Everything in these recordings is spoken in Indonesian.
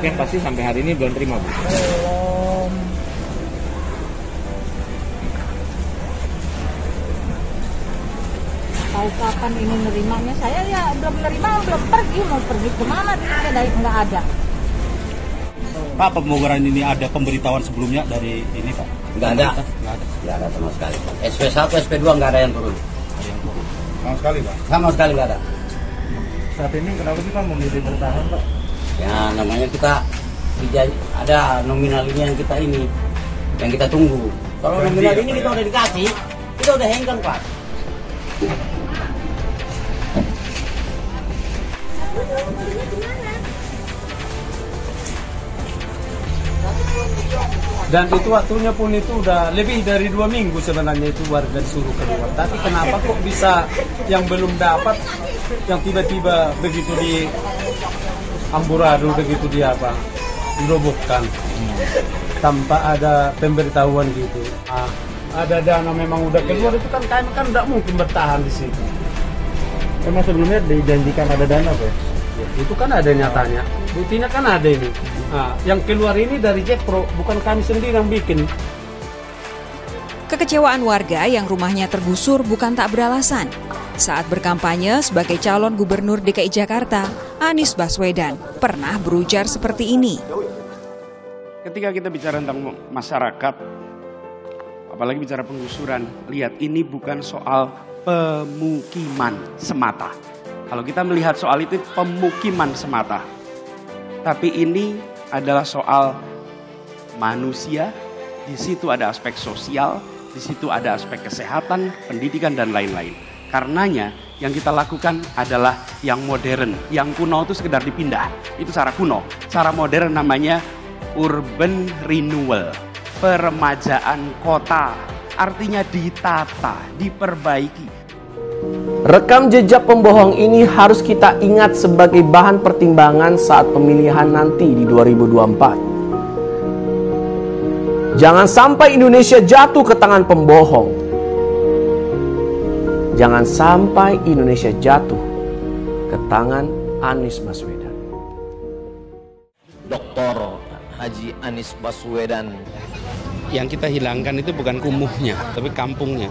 Tapi yang pasti sampai hari ini belum terima, Bu. Belum. Tahu kapan ini nerimanya? Saya ya belum nerima, belum pergi. Mau pergi kemana? Nggak ada. Pak, pemboboran ini ada pemberitahuan sebelumnya dari ini, Pak? Nggak ada. Nggak ada sama sekali. SP1, SP2 nggak ada yang turun. Sama sekali, Pak? Sama sekali nggak ada. Saat ini kenapa sih Pak memilih bertahan, Pak? Ya namanya kita ada nominal ini yang kita tunggu. Kalau nominal ini kita udah dikasih, kita udah hengkang, Pak. Dan itu waktunya pun itu udah lebih dari 2 minggu sebenarnya itu warga disuruh keluar. Tapi kenapa kok bisa yang belum dapat, yang tiba-tiba begitu di amburadul, begitu dia apa, dirobohkan tanpa ada pemberitahuan gitu. Ada dana memang udah keluar itu kan tidak mungkin bertahan di situ. Emang sebelumnya dijanjikan ada dana, Pak? Itu kan ada nyatanya, buktinya kan ada ini. Yang keluar ini dari Jekpro, bukan kami sendiri yang bikin. Kekecewaan warga yang rumahnya tergusur bukan tak beralasan. Saat berkampanye sebagai calon gubernur DKI Jakarta, Anies Baswedan pernah berujar seperti ini. Ketika kita bicara tentang masyarakat, apalagi bicara penggusuran, lihat ini bukan soal pemukiman semata. Kalau kita melihat soal itu pemukiman semata. Tapi ini adalah soal manusia, di situ ada aspek sosial, di situ ada aspek kesehatan, pendidikan, dan lain-lain. Karenanya yang kita lakukan adalah yang modern. Yang kuno itu sekedar dipindah, itu cara kuno. Cara modern namanya urban renewal, peremajaan kota. Artinya ditata, diperbaiki. Rekam jejak pembohong ini harus kita ingat sebagai bahan pertimbangan saat pemilihan nanti di 2024. Jangan sampai Indonesia jatuh ke tangan pembohong. Jangan sampai Indonesia jatuh ke tangan Anies Baswedan. Dr. Haji Anies Baswedan. Yang kita hilangkan itu bukan kumuhnya, tapi kampungnya.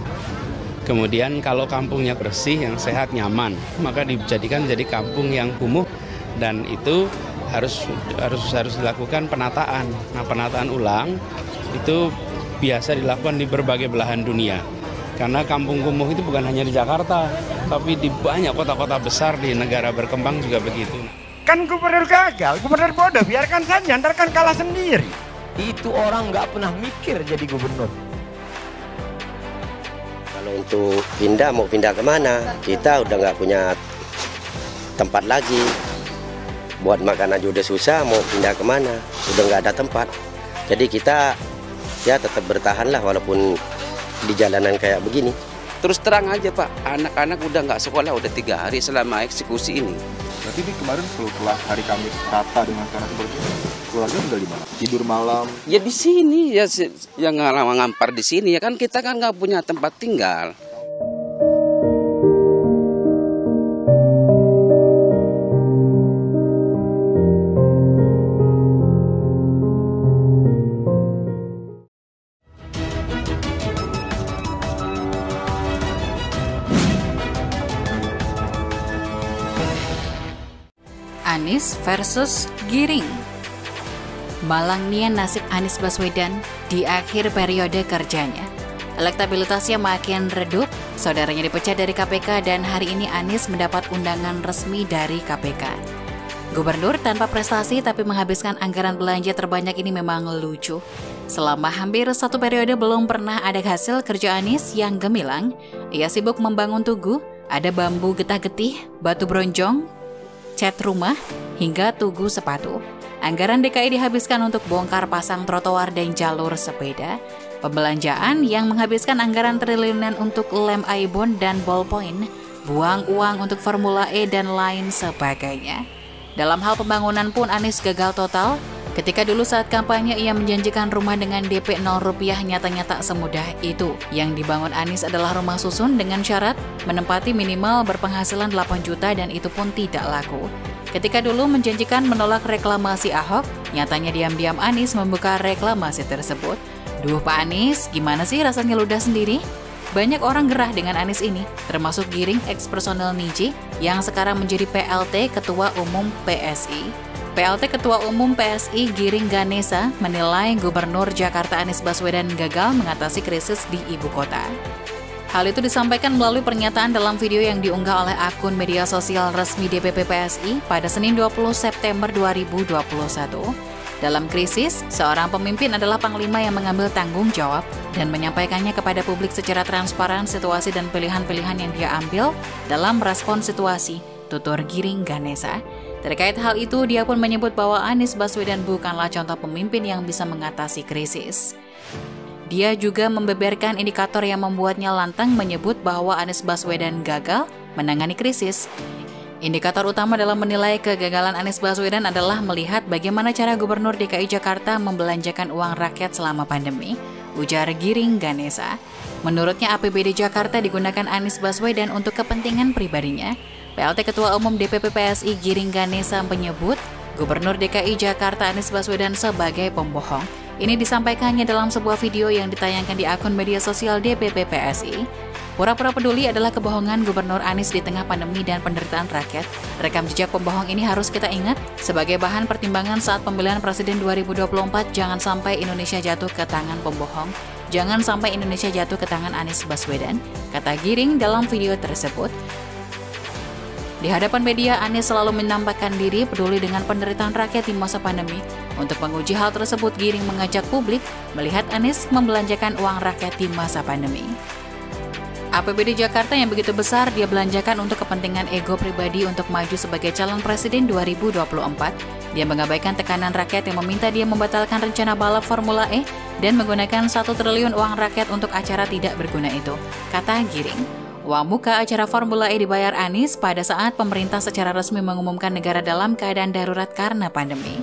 Kemudian kalau kampungnya bersih, yang sehat, nyaman, maka dijadikan jadi kampung yang kumuh, dan itu harus dilakukan penataan. Nah, penataan ulang itu biasa dilakukan di berbagai belahan dunia. Karena kampung kumuh itu bukan hanya di Jakarta, tapi di banyak kota-kota besar di negara berkembang juga begitu. Kan gubernur gagal, gubernur bodoh, biarkan saja, ntar kan kalah sendiri. Itu orang nggak pernah mikir jadi gubernur. Kalau untuk pindah, mau pindah kemana? Kita udah nggak punya tempat lagi. Buat makan aja udah susah, mau pindah kemana? Udah nggak ada tempat. Jadi kita ya tetap bertahan lah walaupun di jalanan kayak begini. Terus terang aja Pak, anak-anak udah nggak sekolah, udah 3 hari selama eksekusi ini. Berarti ini kemarin setelah hari Kamis rata dengan karena seperti ini, keluarga tinggal di mana? Tidur malam? Ya di sini ya, yang ngampar di sini ya kan, kita kan nggak punya tempat tinggal. Anies versus Giring. Malangnya nasib Anies Baswedan di akhir periode kerjanya. Elektabilitasnya makin redup, saudaranya dipecat dari KPK, dan hari ini Anies mendapat undangan resmi dari KPK. Gubernur tanpa prestasi tapi menghabiskan anggaran belanja terbanyak ini memang lucu. Selama hampir 1 periode belum pernah ada hasil kerja Anies yang gemilang. Ia sibuk membangun tugu, ada bambu getah-getih, batu bronjong, cat rumah, hingga tugu sepatu. Anggaran DKI dihabiskan untuk bongkar pasang trotoar dan jalur sepeda. Pembelanjaan yang menghabiskan anggaran triliunan untuk lem ibon dan ballpoint, buang uang untuk Formula E dan lain sebagainya. Dalam hal pembangunan pun Anies gagal total. Ketika dulu saat kampanye ia menjanjikan rumah dengan DP 0 rupiah, nyatanya tak semudah itu. Yang dibangun Anies adalah rumah susun dengan syarat menempati minimal berpenghasilan 8 juta dan itu pun tidak laku. Ketika dulu menjanjikan menolak reklamasi Ahok, Nyatanya diam-diam Anies membuka reklamasi tersebut. Duh Pak Anies, gimana sih rasanya ludah sendiri? Banyak orang gerah dengan Anies ini, termasuk Giring ex-personel Niji yang sekarang menjadi PLT Ketua Umum PSI. PLT Ketua Umum PSI Giring Ganesa menilai Gubernur Jakarta Anies Baswedan gagal mengatasi krisis di ibu kota. Hal itu disampaikan melalui pernyataan dalam video yang diunggah oleh akun media sosial resmi DPP PSI pada Senin 20 September 2021. Dalam krisis, seorang pemimpin adalah panglima yang mengambil tanggung jawab dan menyampaikannya kepada publik secara transparan situasi dan pilihan-pilihan yang dia ambil dalam merespon situasi, tutur Giring Ganesa. Terkait hal itu, dia pun menyebut bahwa Anies Baswedan bukanlah contoh pemimpin yang bisa mengatasi krisis. Dia juga membeberkan indikator yang membuatnya lantang menyebut bahwa Anies Baswedan gagal menangani krisis. Indikator utama dalam menilai kegagalan Anies Baswedan adalah melihat bagaimana cara Gubernur DKI Jakarta membelanjakan uang rakyat selama pandemi, ujar Giring Ganesa. Menurutnya APBD Jakarta digunakan Anies Baswedan untuk kepentingan pribadinya. PLT Ketua Umum DPP PSI Giring Ganesa menyebut Gubernur DKI Jakarta Anies Baswedan sebagai pembohong. Ini disampaikannya dalam sebuah video yang ditayangkan di akun media sosial DPP PSI. Pura-pura peduli adalah kebohongan Gubernur Anies di tengah pandemi dan penderitaan rakyat. Rekam jejak pembohong ini harus kita ingat sebagai bahan pertimbangan saat pemilihan Presiden 2024. Jangan sampai Indonesia jatuh ke tangan pembohong. Jangan sampai Indonesia jatuh ke tangan Anies Baswedan, kata Giring dalam video tersebut. Di hadapan media, Anies selalu menampakkan diri peduli dengan penderitaan rakyat di masa pandemi. Untuk menguji hal tersebut, Giring mengajak publik melihat Anies membelanjakan uang rakyat di masa pandemi. APBD Jakarta yang begitu besar dia belanjakan untuk kepentingan ego pribadi untuk maju sebagai calon presiden 2024. Dia mengabaikan tekanan rakyat yang meminta dia membatalkan rencana balap Formula E dan menggunakan 1 triliun uang rakyat untuk acara tidak berguna itu, kata Giring. Uang muka acara Formula E dibayar Anies pada saat pemerintah secara resmi mengumumkan negara dalam keadaan darurat karena pandemi.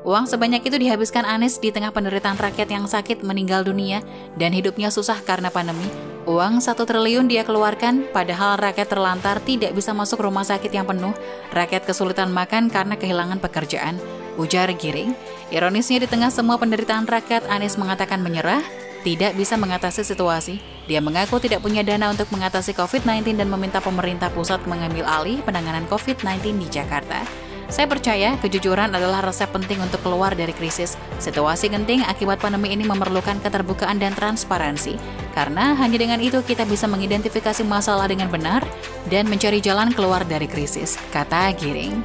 Uang sebanyak itu dihabiskan Anies di tengah penderitaan rakyat yang sakit meninggal dunia dan hidupnya susah karena pandemi. Uang 1 triliun dia keluarkan, padahal rakyat terlantar tidak bisa masuk rumah sakit yang penuh, rakyat kesulitan makan karena kehilangan pekerjaan, ujar Giring. Ironisnya di tengah semua penderitaan rakyat, Anies mengatakan menyerah, tidak bisa mengatasi situasi. Dia mengaku tidak punya dana untuk mengatasi COVID-19 dan meminta pemerintah pusat mengambil alih penanganan COVID-19 di Jakarta. Saya percaya kejujuran adalah resep penting untuk keluar dari krisis. Situasi genting akibat pandemi ini memerlukan keterbukaan dan transparansi. Karena hanya dengan itu kita bisa mengidentifikasi masalah dengan benar dan mencari jalan keluar dari krisis, kata Giring.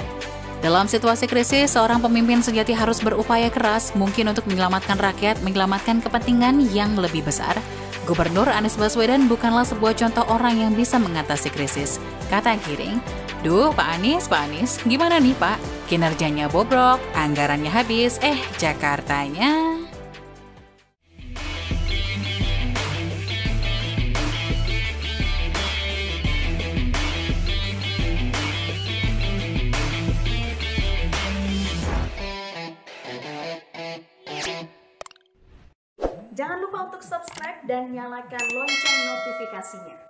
Dalam situasi krisis, seorang pemimpin sejati harus berupaya keras mungkin untuk menyelamatkan rakyat, menyelamatkan kepentingan yang lebih besar. Gubernur Anies Baswedan bukanlah sebuah contoh orang yang bisa mengatasi krisis, kata Giring. Duh, Pak Anies, gimana nih Pak? Kinerjanya bobrok, anggarannya habis, Jakartanya... Jangan lupa untuk subscribe dan nyalakan lonceng notifikasinya.